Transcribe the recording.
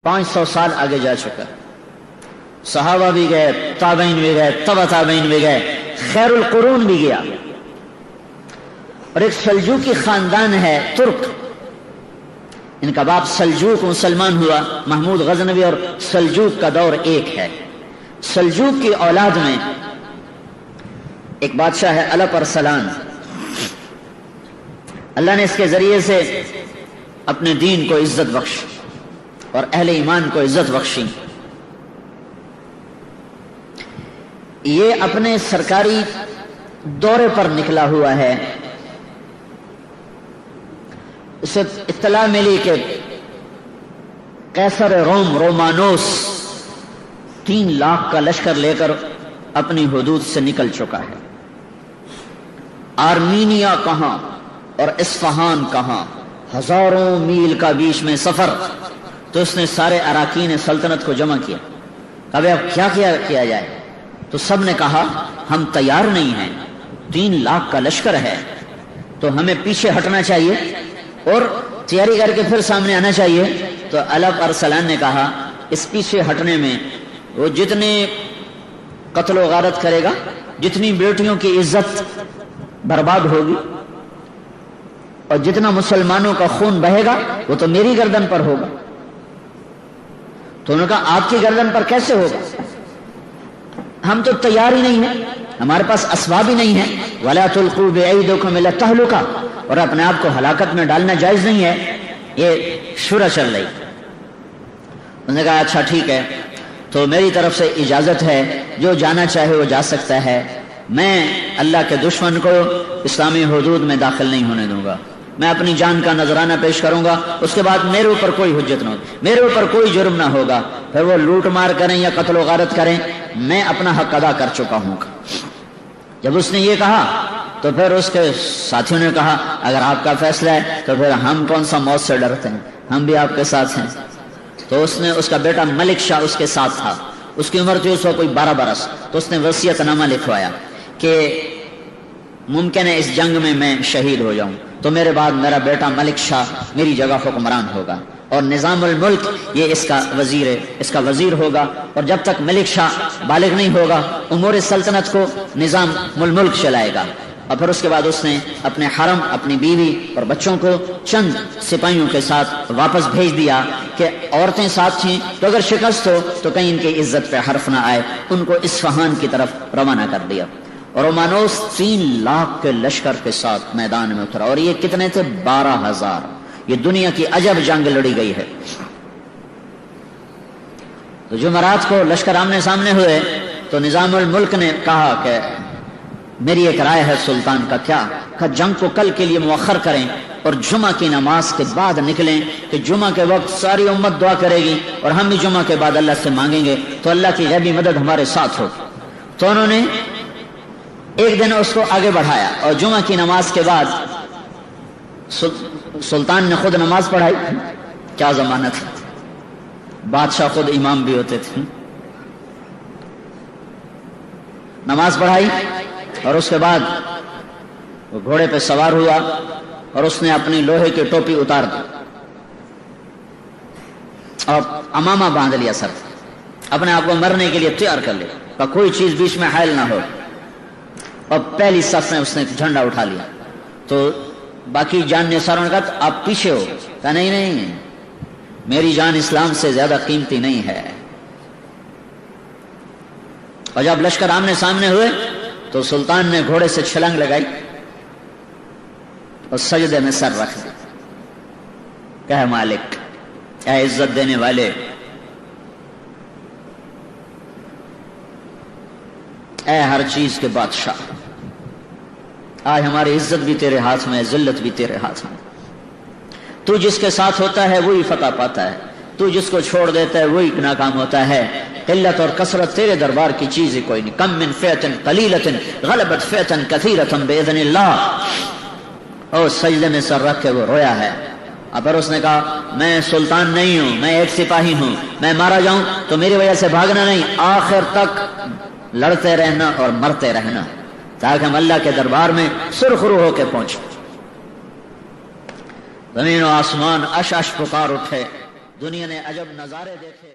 500 साल आगे जा चुका। सहाबा भी गए, ताबईन भी गए, तबा ताबईन भी गए, खैरुल कुरून भी गया। और एक सल्जूकी खानदान है तुर्क, इनका बाप सल्जूक मुसलमान हुआ। महमूद गजनवी और सल्जूक का दौर एक है। सल्जूक की औलाद में एक बादशाह है अलप अरसलान। अल्लाह ने इसके जरिए से अपने दीन को इज्जत बख्शी और अहले ईमान को इज्जत बख्शी। ये अपने सरकारी दौरे पर निकला हुआ है। उसे इत्तला मिली कि कैसर रोम रोमानोस 3 लाख का लश्कर लेकर अपनी हुदूद से निकल चुका है। आर्मीनिया कहां और इस्फहान कहां, हजारों मील का बीच में सफर। तो उसने सारे अराकीन सल्तनत को जमा किया। कभी अब क्या किया जाए? तो सब ने कहा हम तैयार नहीं हैं, 3 लाख का लश्कर है, तो हमें पीछे हटना चाहिए और तैयारी करके फिर सामने आना चाहिए। तो अलप अरसलान ने कहा इस पीछे हटने में वो जितने कत्ल गारत करेगा, जितनी बेटियों की इज्जत बर्बाद होगी और जितना मुसलमानों का खून बहेगा वो तो मेरी गर्दन पर होगा। तो उन्होंने कहा आपकी गर्दन पर कैसे होगा? हम तो तैयार ही नहीं है, हमारे पास असबाब ही नहीं है। वला तुल्कू बिअयदिकुम इला तहलुका, और अपने आप को हलाकत में डालना जायज नहीं है। ये शुरा चल रही। उन्होंने कहा अच्छा ठीक है, तो मेरी तरफ से इजाजत है, जो जाना चाहे वो जा सकता है। मैं अल्लाह के दुश्मन को इस्लामी हुदूद में दाखिल नहीं होने दूंगा। मैं अपनी जान का नजराना पेश करूंगा, उसके बाद मेरे ऊपर कोई हुज्जत न होगी, मेरे ऊपर कोई जुर्म ना होगा। फिर वो लूट मार करें या कत्ल गारत करें, मैं अपना हक अदा कर चुका हूं। जब उसने ये कहा तो फिर उसके साथियों ने कहा अगर आपका फैसला है तो फिर हम कौन सा मौत से डरते हैं, हम भी आपके साथ हैं। तो उसने, उसका बेटा मलिक शाह उसके साथ था, उसकी उम्र थी उस वक्त कोई 12 बरस। तो उसने वसीयतनामा लिखवाया कि मुमकिन है इस जंग में मैं शहीद हो जाऊं, तो मेरे बाद मेरा बेटा मलिक शाह मेरी जगह हुक्मरान होगा और निजामुल मुल्क ये इसका वजीर होगा। और जब तक मलिक शाह बालिग नहीं होगा, उमूर सल्तनत को निजामुल मुल्क चलाएगा। और फिर उसके बाद उसने अपने हरम, अपनी बीवी और बच्चों को चंद सिपाहियों के साथ वापस भेज दिया कि औरतें साथ थीं, तो अगर शिकस्त हो तो कहीं इनकी इज्जत पे हर्फ ना आए। उनको इस्फहान की तरफ रवाना कर दिया। और रोमानोस 3 लाख के लश्कर के साथ मैदान में उतरा। और ये कितने थे? 12,000। ये दुनिया की अजब जंग लड़ी गई है। तो जुमरात को लश्कर आमने सामने हुए तो निजामुल मुल्क ने कहा कि मेरी एक राय है सुल्तान का। क्या? कहा जंग को कल के लिए मुअख्खर करें और जुमा की नमाज के बाद निकलें कि जुमा के वक्त सारी उम्मत दुआ करेगी और हम भी जुमा के बाद अल्लाह से मांगेंगे तो अल्लाह की गैबी मदद हमारे साथ हो। तो उन्होंने एक दिन उसको आगे बढ़ाया और जुमा की नमाज के बाद सुल्तान ने खुद नमाज पढ़ाई। क्या जमाना था, बादशाह खुद इमाम भी होते थे। नमाज पढ़ाई और उसके बाद वो घोड़े पे सवार हुआ और उसने अपनी लोहे की टोपी उतार दी और अमामा बांध लिया सर, अपने आप को मरने के लिए तैयार कर लिया, कोई चीज बीच में हायल ना हो। और पहली सफ में उसने झंडा उठा लिया। तो बाकी जान सारों ने कहा आप पीछे हो। कहा नहीं, मेरी जान इस्लाम से ज्यादा कीमती नहीं है। और जब लश्कर आमने सामने हुए तो सुल्तान ने घोड़े से छलांग लगाई और सजदे में सर रख दिया। कहे मालिक, क्या इज्जत देने वाले, ऐ हर चीज के बादशाह, आज हमारी इज्जत भी तेरे हाथ में है, जिल्लत भी तेरे हाथ में। तू जिसके साथ होता है वही फतह पाता है, तू जिसको छोड़ देता है वही नाकाम होता है। किल्लत और कसरत तेरे दरबार की चीज ही कोई नहीं। कम मिन फ़िअतिन क़लीलतिन ग़लबत फ़िअतन कसीरतन बिइज़्निल्लाह। और सजदे में सर रख के वो रोया है। अब फिर उसने कहा मैं सुल्तान नहीं हूं, मैं एक सिपाही हूं, मैं मारा जाऊं तो मेरी वजह से भागना नहीं, आखिर तक लड़ते रहना और मरते रहना, ताकि हम अल्लाह के दरबार में सुरखरू होकर पहुंचे। जमीन और आसमान अश अश पुकार उठे, دنیا نے عجب نظارے دیکھے.